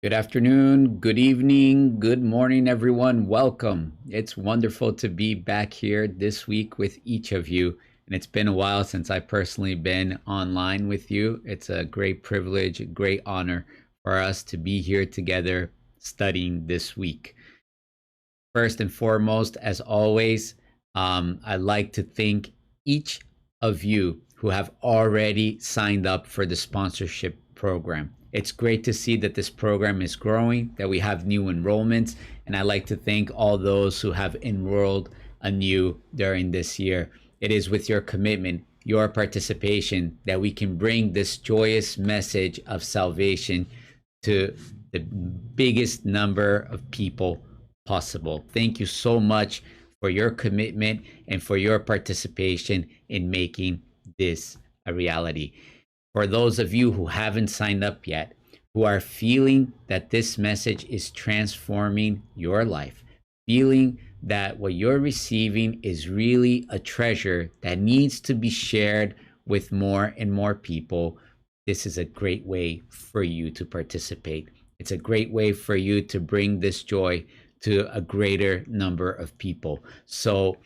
Good afternoon, good evening, good morning, everyone. Welcome. It's wonderful to be back here this week with each of you. And it's been a while since I've personally been online with you. It's a great privilege, a great honor for us to be here together studying this week. First and foremost, as always, I'd like to thank each of you who have already signed up for the sponsorship program. It's great to see that this program is growing, that we have new enrollments, and I'd like to thank all those who have enrolled anew during this year. It is with your commitment, your participation, that we can bring this joyous message of salvation to the biggest number of people possible. Thank you so much for your commitment and for your participation in making this a reality. For those of you who haven't signed up yet, who are feeling that this message is transforming your life, feeling that what you're receiving is really a treasure that needs to be shared with more and more people, this is a great way for you to participate. It's a great way for you to bring this joy to a greater number of people. So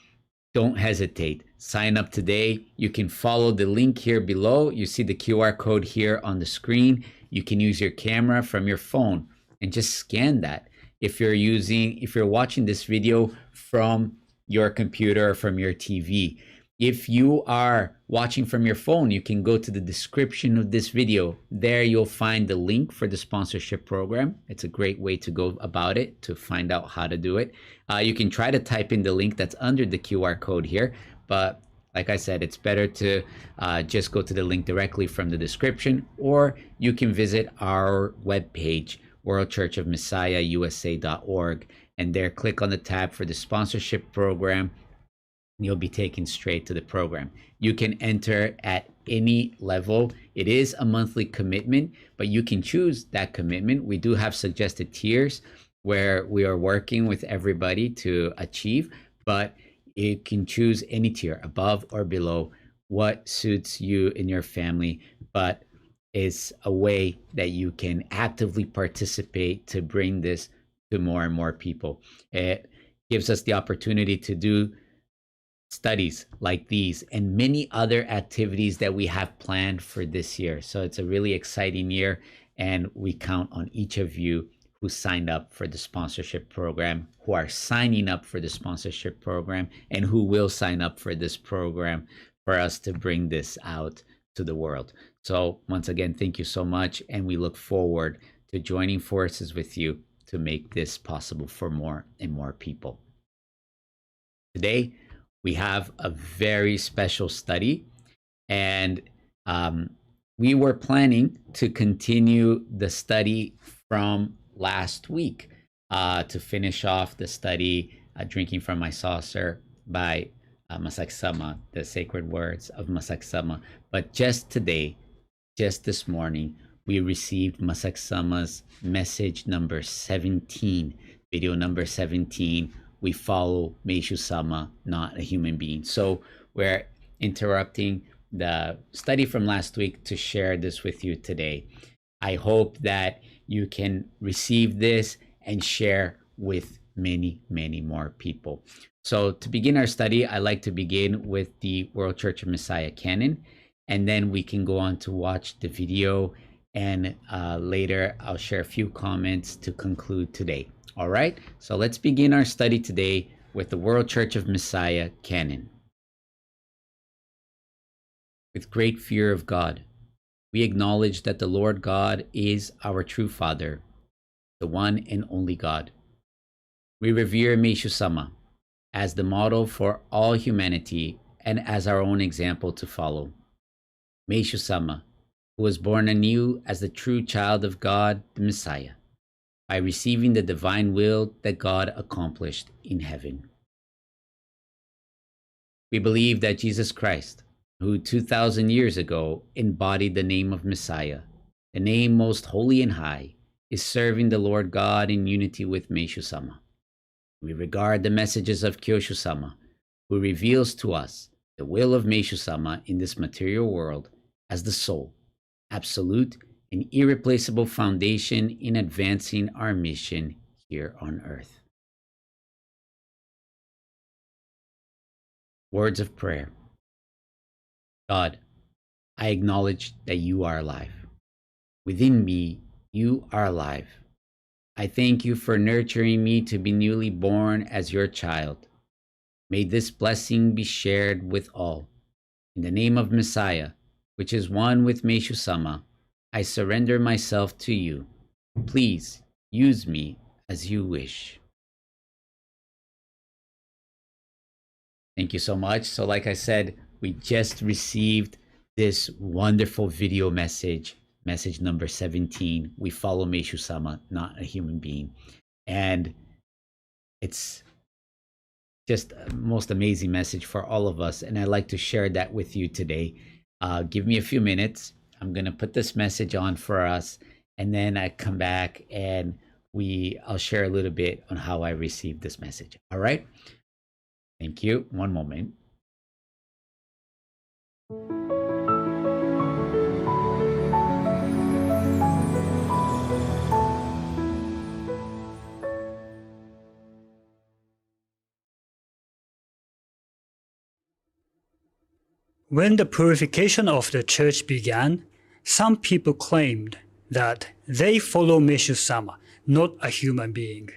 don't hesitate. Sign up today. You can follow the link here below. You see the QR code here on the screen. You can use your camera from your phone and just scan that. If you're watching this video from your computer or from your TV, if you are watching from your phone, you can go to the description of this video. There you'll find the link for the sponsorship program. It's a great way to go about it, to find out how to do it. You can try to type in the link that's under the QR code here, but like I said, it's better to just go to the link directly from the description, or you can visit our webpage, worldchurchofmessiahusa.org, and there click on the tab for the sponsorship program. You'll be taken straight to the program. You can enter at any level. It is a monthly commitment, but you can choose that commitment. We do have suggested tiers where we are working with everybody to achieve, but you can choose any tier, above or below, what suits you and your family, but is a way that you can actively participate to bring this to more and more people. It gives us the opportunity to do studies like these and many other activities that we have planned for this year. So it's a really exciting year, and we count on each of you who signed up for the sponsorship program, who are signing up for the sponsorship program, and who will sign up for this program for us to bring this out to the world. So once again, thank you so much, and we look forward to joining forces with you to make this possible for more and more people. Today, we have a very special study, and we were planning to continue the study from last week to finish off the study, Drinking from My Saucer by Masaaki-sama, the sacred words of Masaaki-sama. But just today, just this morning, we received Masaaki-sama's message number 17, video number 17. We follow Meishu-sama, not a human being. So we're interrupting the study from last week to share this with you today. I hope that you can receive this and share with many, many more people. So to begin our study, I like to begin with the World Church of Messiah canon, and then we can go on to watch the video, and later I'll share a few comments to conclude today. All right, so let's begin our study today with the World Church of Messiah canon. With great fear of God, we acknowledge that the Lord God is our true Father, the one and only God. We revere Meishu-sama as the model for all humanity and as our own example to follow. Meishu-sama, who was born anew as the true child of God, the Messiah, by receiving the divine will that God accomplished in heaven. We believe that Jesus Christ, who 2,000 years ago embodied the name of Messiah, the name most holy and high, is serving the Lord God in unity with Meishu-sama. We regard the messages of Kyoshu-sama, who reveals to us the will of Meishu-sama in this material world, as the sole, absolute, an irreplaceable foundation in advancing our mission here on Earth. Words of prayer. God, I acknowledge that you are alive. Within me, you are alive. I thank you for nurturing me to be newly born as your child. May this blessing be shared with all. In the name of Messiah, which is one with Meishu-sama, I surrender myself to you. Please use me as you wish. Thank you so much. So like I said, we just received this wonderful video message number 17. We follow Meishu-sama, not a human being. And it's just a most amazing message for all of us. And I'd like to share that with you today. Give me a few minutes. I'm going to put this message on for us. And then I come back and I'll share a little bit on how I received this message. All right. Thank you. One moment. When the purification of the church began, some people claimed that they follow Meishu-sama, not a human being.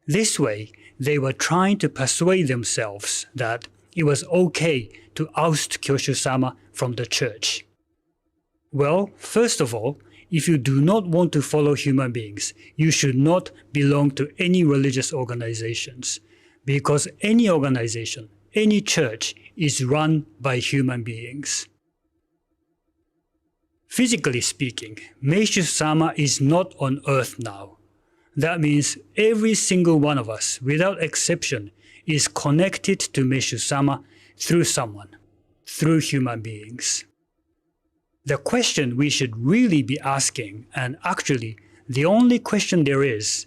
This way, they were trying to persuade themselves that it was okay to oust Kyoshu-sama from the church. Well, first of all, if you do not want to follow human beings, you should not belong to any religious organizations, because any organization, any church is run by human beings. Physically speaking, Meishu-sama is not on Earth now. That means every single one of us, without exception, is connected to Meishu-sama through someone, through human beings. The question we should really be asking, and actually the only question there is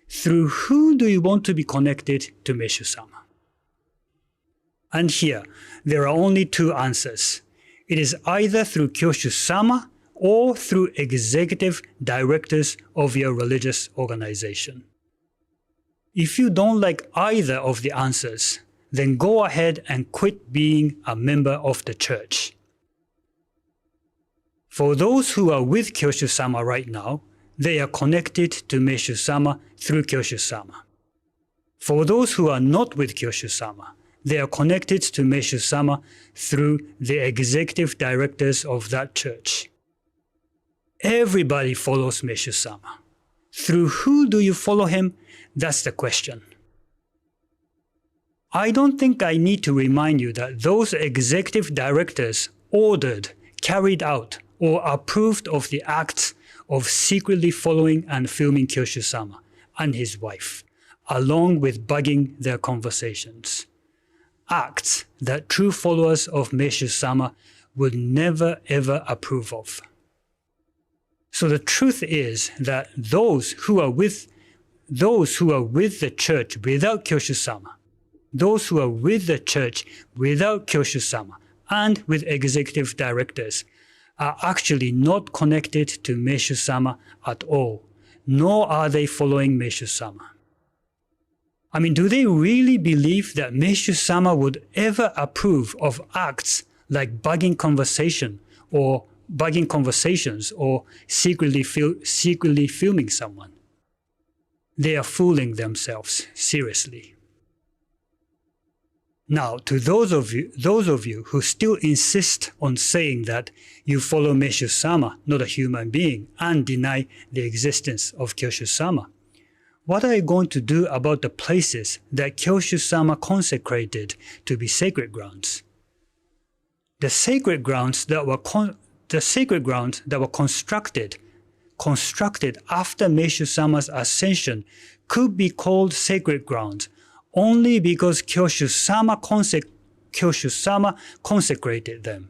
through who do you want to be connected to Meishu-sama? And here, there are only two answers. It is either through Kyoshu-sama or through executive directors of your religious organization. If you don't like either of the answers, then go ahead and quit being a member of the church. For those who are with Kyoshu-sama right now, they are connected to Meishu-sama through Kyoshu-sama. For those who are not with Kyoshu-sama, they are connected to Meishu-sama through the executive directors of that church. Everybody follows Meishu-sama. Through who do you follow him? That's the question. I don't think I need to remind you that those executive directors ordered, carried out, or approved of the acts of secretly following and filming Kyoshu-sama and his wife, along with bugging their conversations. Acts that true followers of Meishu-sama would never ever approve of. So the truth is that those who are with the church without Kyoshu-sama, those who are with the church without Kyoshu-sama and with executive directors are actually not connected to Meishu-sama at all, nor are they following Meishu-sama. I mean, do they really believe that Meishu-sama would ever approve of acts like bugging conversations or secretly filming someone? They are fooling themselves, seriously. Now, to those of you who still insist on saying that you follow Meishu-sama, not a human being, and deny the existence of Kyoshu-sama, what are you going to do about the places that Kyoshu-sama consecrated to be sacred grounds? The sacred grounds that were constructed after Meishu-sama's ascension could be called sacred grounds only because Kyoshu-sama consecrated them.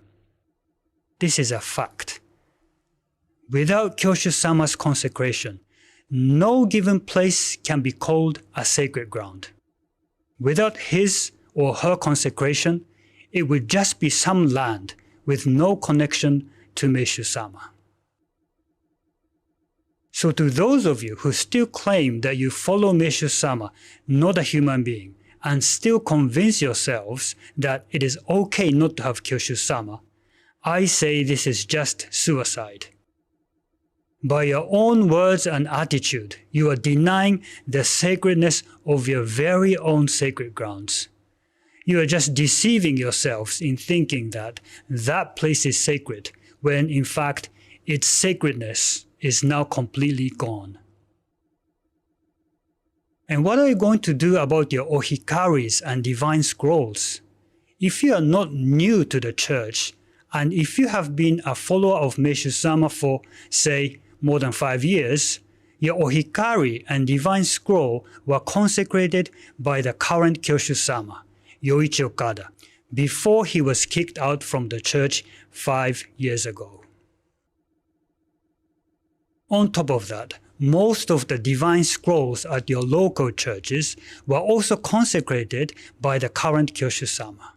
This is a fact. Without Kyoshu-sama's consecration, no given place can be called a sacred ground. Without his or her consecration, it would just be some land with no connection to Meishu-sama. So to those of you who still claim that you follow Meishu-sama, not a human being, and still convince yourselves that it is okay not to have Kyoshu-sama, I say this is just suicide. By your own words and attitude, you are denying the sacredness of your very own sacred grounds. You are just deceiving yourselves in thinking that that place is sacred, when in fact its sacredness is now completely gone. And what are you going to do about your ohikaris and divine scrolls? If you are not new to the church, and if you have been a follower of Meishu-sama for, say, more than 5 years, your ohikari and divine scroll were consecrated by the current Kyoshu-sama, Yoichi Okada, before he was kicked out from the church 5 years ago. On top of that, most of the divine scrolls at your local churches were also consecrated by the current Kyoshu-sama.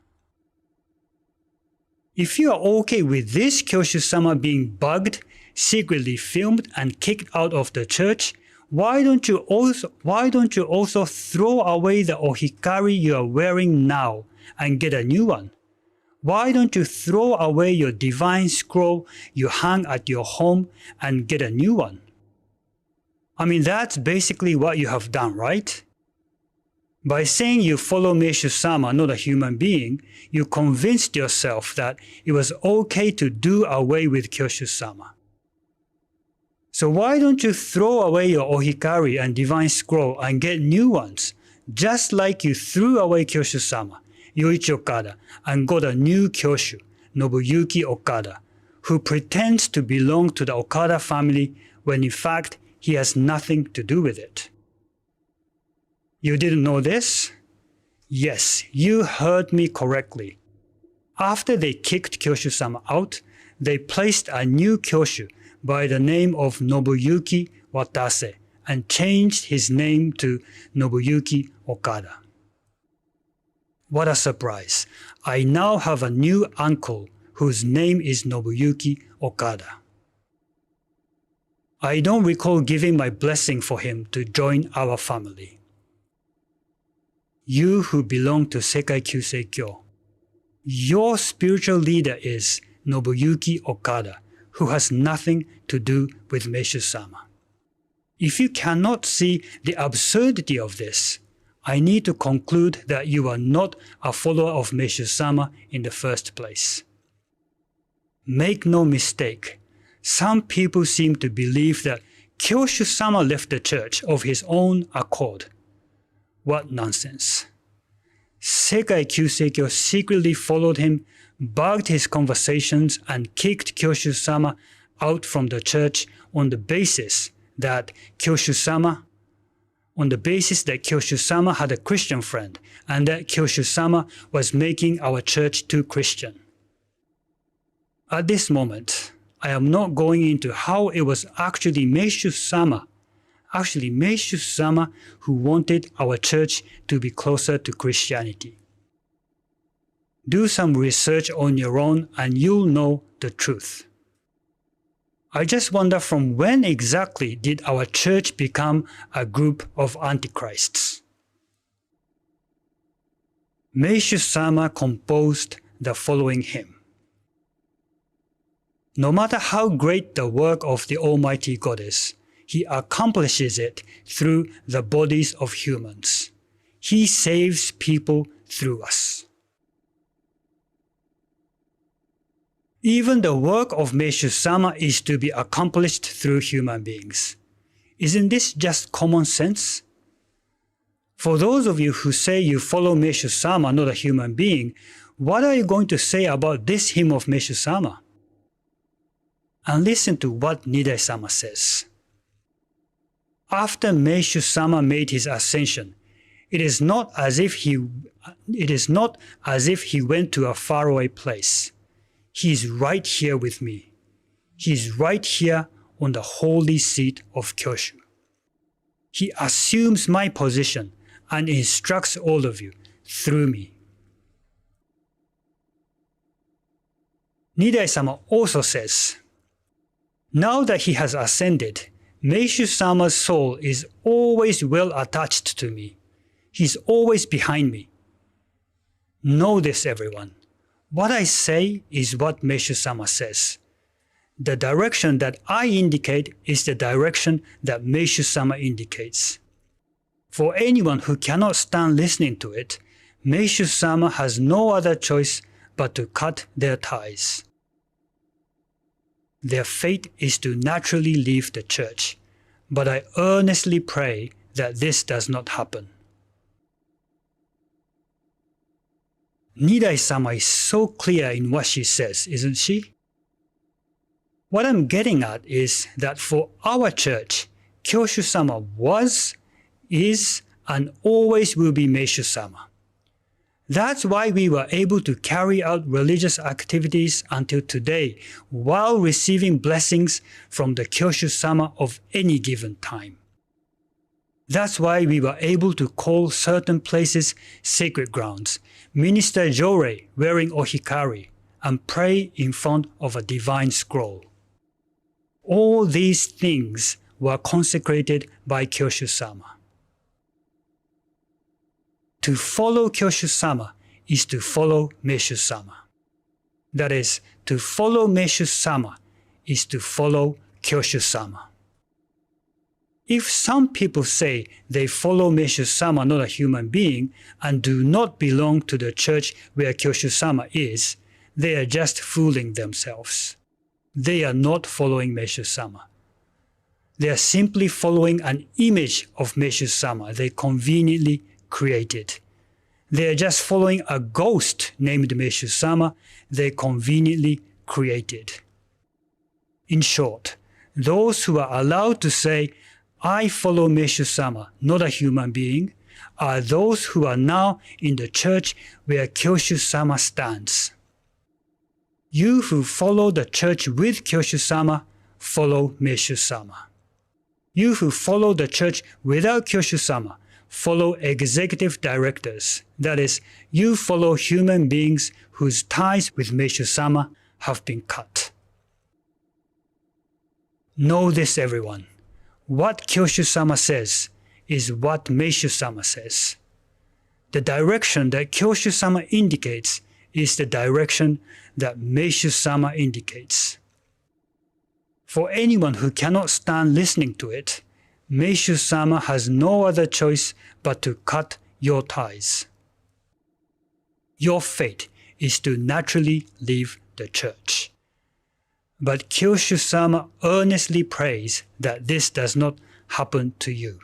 If you are okay with this Kyoshu-sama being bugged, secretly filmed and kicked out of the church, why don't you also throw away the ohikari you are wearing now and get a new one? Why don't you throw away your divine scroll you hang at your home and get a new one? I mean, that's basically what you have done, right? By saying you follow Meishu-sama, not a human being, you convinced yourself that it was okay to do away with Kyoshu-sama. So why don't you throw away your ohikari and divine scroll and get new ones, just like you threw away Kyoshu-sama, Yoichi Okada, and got a new Kyoshu, Nobuyuki Okada, who pretends to belong to the Okada family when in fact he has nothing to do with it. You didn't know this? Yes, you heard me correctly. After they kicked Kyoshu-sama out, they placed a new Kyoshu by the name of Nobuyuki Watase and changed his name to Nobuyuki Okada. What a surprise. I now have a new uncle whose name is Nobuyuki Okada. I don't recall giving my blessing for him to join our family. You who belong to Sekai Kyusei Kyo, your spiritual leader is Nobuyuki Okada, who has nothing to do with Meishu-sama. If you cannot see the absurdity of this, I need to conclude that you are not a follower of Meishu-sama in the first place. Make no mistake, some people seem to believe that Kyoshu-sama left the church of his own accord. What nonsense. Sekai Kyusei Kyo secretly followed him, bugged his conversations, and kicked Kyoshu-sama out from the church on the basis that Kyoshu-sama had a Christian friend and that Kyoshu-sama was making our church too Christian. At this moment, I am not going into how it was actually Meishu-sama who wanted our church to be closer to Christianity. Do some research on your own and you'll know the truth. I just wonder, from when exactly did our church become a group of antichrists? Meishu-sama composed the following hymn. No matter how great the work of the Almighty God is, He accomplishes it through the bodies of humans. He saves people through us. Even the work of Meishu-sama is to be accomplished through human beings. Isn't this just common sense? For those of you who say you follow Meishu-sama, not a human being, what are you going to say about this hymn of Meishu-sama? And listen to what Nidai-sama says. After Meishu-sama made his ascension, it is not as if he went to a faraway place. He is right here with me. He is right here on the holy seat of Kyoshu. He assumes my position and instructs all of you through me. Nidai-sama also says, now that he has ascended, Meishu-sama's soul is always well attached to me. He's always behind me. Know this, everyone. What I say is what Meishu-sama says. The direction that I indicate is the direction that Meishu-sama indicates. For anyone who cannot stand listening to it, Meishu-sama has no other choice but to cut their ties. Their fate is to naturally leave the church, but I earnestly pray that this does not happen. Nidai-sama is so clear in what she says, isn't she? What I'm getting at is that for our church, Kyoshu-sama was, is, and always will be Meishu-sama. That's why we were able to carry out religious activities until today while receiving blessings from the Kyoshu-sama of any given time. That's why we were able to call certain places sacred grounds, minister jorei wearing ohikari, and pray in front of a divine scroll. All these things were consecrated by Kyoshu-sama. To follow Kyoshu-sama is to follow Meishu-sama. That is, to follow Meishu-sama is to follow Kyoshu-sama. If some people say they follow Meishu-sama, not a human being, and do not belong to the church where Kyoshu-sama is, they are just fooling themselves. They are not following Meishu-sama. They are simply following an image of Meishu-sama they conveniently created. They are just following a ghost named Meishu-sama they conveniently created. In short, those who are allowed to say, I follow Meishu-sama, not a human being, are those who are now in the church where Kyoshu-sama stands. You who follow the church with Kyoshu-sama, follow Meishu-sama. You who follow the church without Kyoshu-sama, follow executive directors. That is, you follow human beings whose ties with Meishu-sama have been cut. Know this, everyone. What Kyoshu-sama says is what Meishu-sama says. The direction that Kyoshu-sama indicates is the direction that Meishu-sama indicates. For anyone who cannot stand listening to it, Meishu-sama has no other choice but to cut your ties. Your fate is to naturally leave the church. But Kyoshu-sama earnestly prays that this does not happen to you.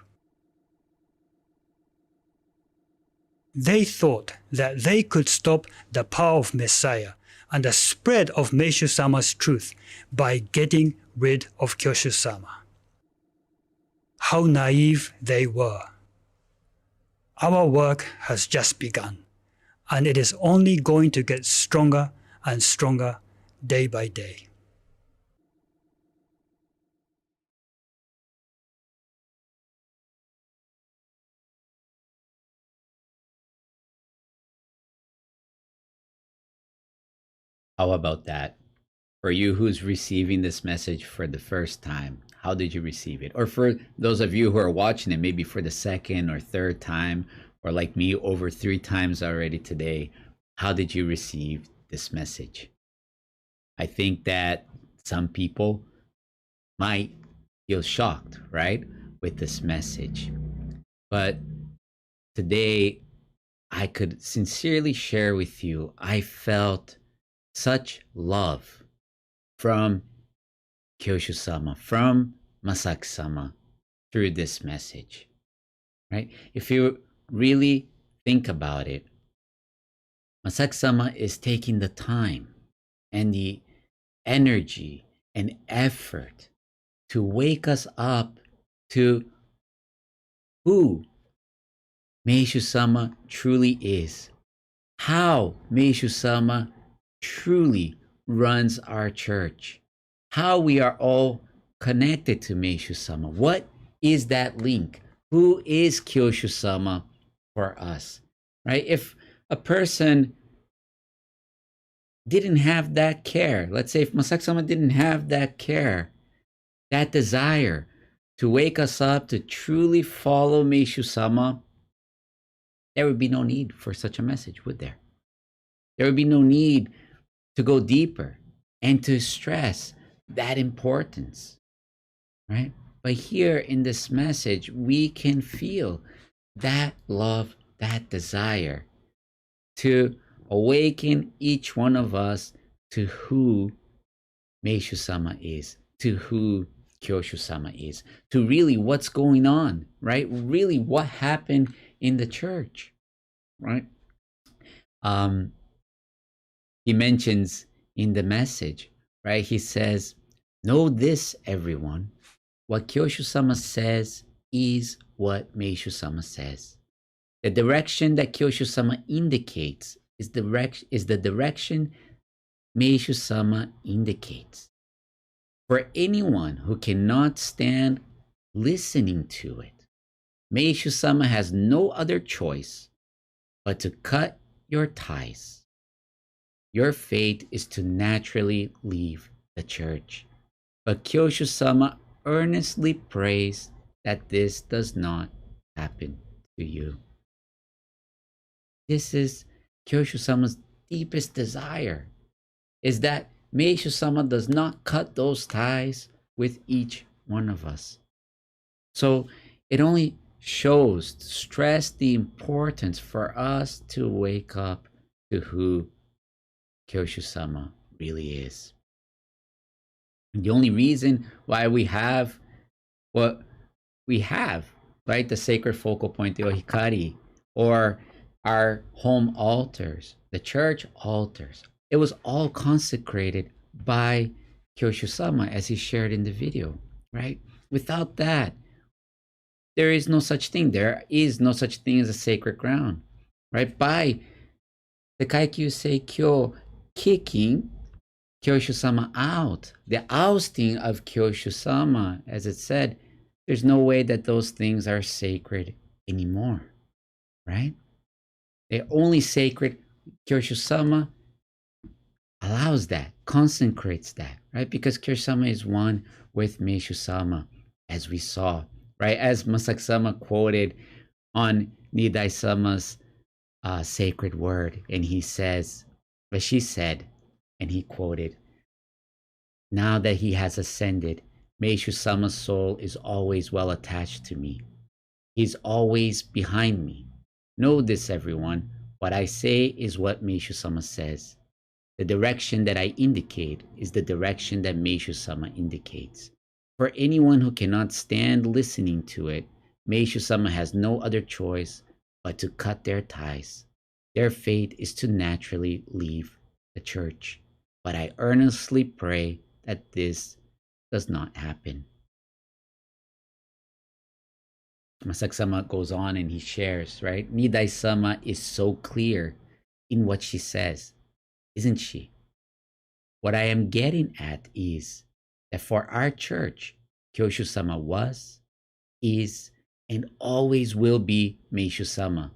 They thought that they could stop the power of Messiah and the spread of Meishu-sama's truth by getting rid of Kyoshu-sama. How naive they were. Our work has just begun, and it is only going to get stronger and stronger day by day. How about that? For you who's receiving this message for the first time, how did you receive it? Or for those of you who are watching it, maybe for the second or third time, or like me, over 3 times already today, how did you receive this message? I think that some people might feel shocked, right, with this message. But today, I could sincerely share with you, I felt such love from Kyoshu-sama, from Masaaki-sama through this message, right? If you really think about it, Masaaki-sama is taking the time and the energy and effort to wake us up to who Meishu-sama truly is, how Meishu-sama truly runs our church, how we are all connected to Meishu-sama. What is that link? Who is Kyoshu-sama for us, right? If a person didn't have that care, let's say if Masaaki-sama didn't have that care, that desire to wake us up to truly follow Meishu-sama, there would be no need for such a message, would there? There would be no need to go deeper and to stress that importance, right? But here in this message, we can feel that love, that desire to awaken each one of us to who Meishu-sama is, to who Kyoshu-sama is, to really what's going on, right? Really what happened in the church, right? He mentions in the message, right? He says, know this, everyone. What Kyoshu-sama says is what Meishu-sama says. The direction that Kyoshu-sama indicates is the direction Meishu-sama indicates. For anyone who cannot stand listening to it, Meishu-sama has no other choice but to cut your ties. Your fate is to naturally leave the church. But Kyoshu-sama earnestly prays that this does not happen to you. This is Kyoshu-sama's deepest desire, is that Meishu-sama does not cut those ties with each one of us. So it only shows, stress the importance for us to wake up to who Kyoshu-sama really is. And the only reason why we have what we have, right, the sacred focal point, the Ohikari, or our home altars, the church altars, it was all consecrated by Kyoshu-sama, as he shared in the video, right? Without that, there is no such thing. There is no such thing as a sacred ground, right? By the Kaikyu Seikyo kicking Kyoshu-sama out, the ousting of Kyoshu-sama, as it said, there's no way that those things are sacred anymore, right? They're only sacred. Kyoshu-sama allows that, consecrates that, right? Because Kyoshu-sama is one with Meishu-sama, as we saw, right? As Masaaki-sama quoted on Nidai-sama's sacred word, and he says, but she said, and he quoted, now that he has ascended, Meishu-sama's soul is always well attached to me. He's always behind me. Know this, everyone. What I say is what Meishu-sama says. The direction that I indicate is the direction that Meishu-sama indicates. For anyone who cannot stand listening to it, Meishu-sama has no other choice but to cut their ties. Their fate is to naturally leave the church. But I earnestly pray that this does not happen. Masaaki-sama goes on and he shares, right? Nidai-sama is so clear in what she says, isn't she? What I am getting at is that for our church, Kyoshu-sama was, is, and always will be Meishu-sama.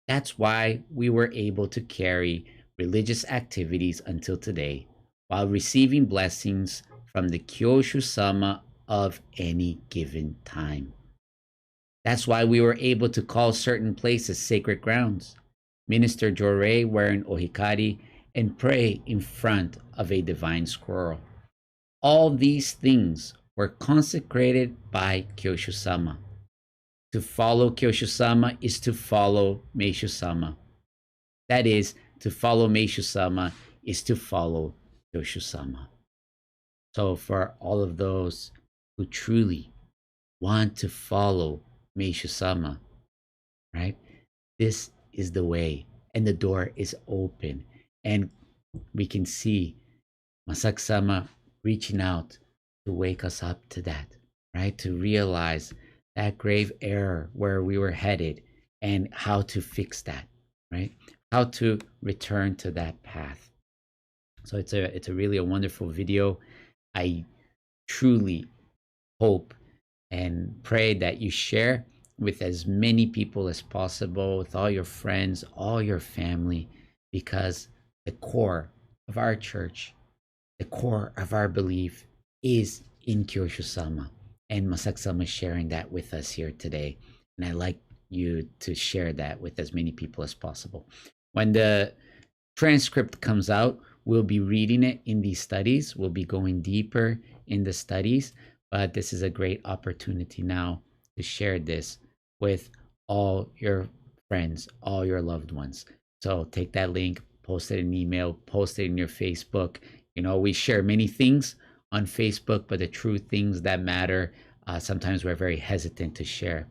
That's why we were able to carry religious activities until today, while receiving blessings from the Kyoshu-sama of any given time. That's why we were able to call certain places sacred grounds, minister jorei wearing ohikari, and pray in front of a divine squirrel. All these things were consecrated by Kyoshu-sama. To follow Kyoshu-sama is to follow Meishu-sama. That is, to follow Meishu-sama is to follow Kyoshu-sama. So for all of those who truly want to follow Meishu-sama, right? This is the way, and the door is open. And we can see Masaaki-sama reaching out to wake us up to that, right? To realize that grave error where we were headed and how to fix that, right? How to return to that path. So it's a really a wonderful video. I truly hope and pray that you share with as many people as possible, with all your friends, all your family, because the core of our church, the core of our belief is in Kyoshu-sama. And Masaaki-sama is sharing that with us here today. And I'd like you to share that with as many people as possible. When the transcript comes out, we'll be reading it in these studies. We'll be going deeper in the studies, but this is a great opportunity now to share this with all your friends, all your loved ones. So take that link, post it in email, post it in your Facebook. You know, we share many things on Facebook, but the true things that matter, sometimes we're very hesitant to share.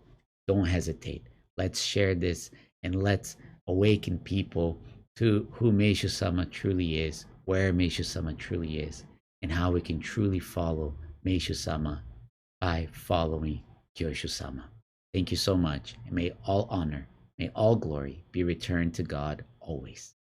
Don't hesitate. Let's share this and let's awaken people to who Meishu-sama truly is, where Meishu-sama truly is, and how we can truly follow Meishu-sama by following Kyoshu-sama. Thank you so much, and may all honor, may all glory be returned to God always.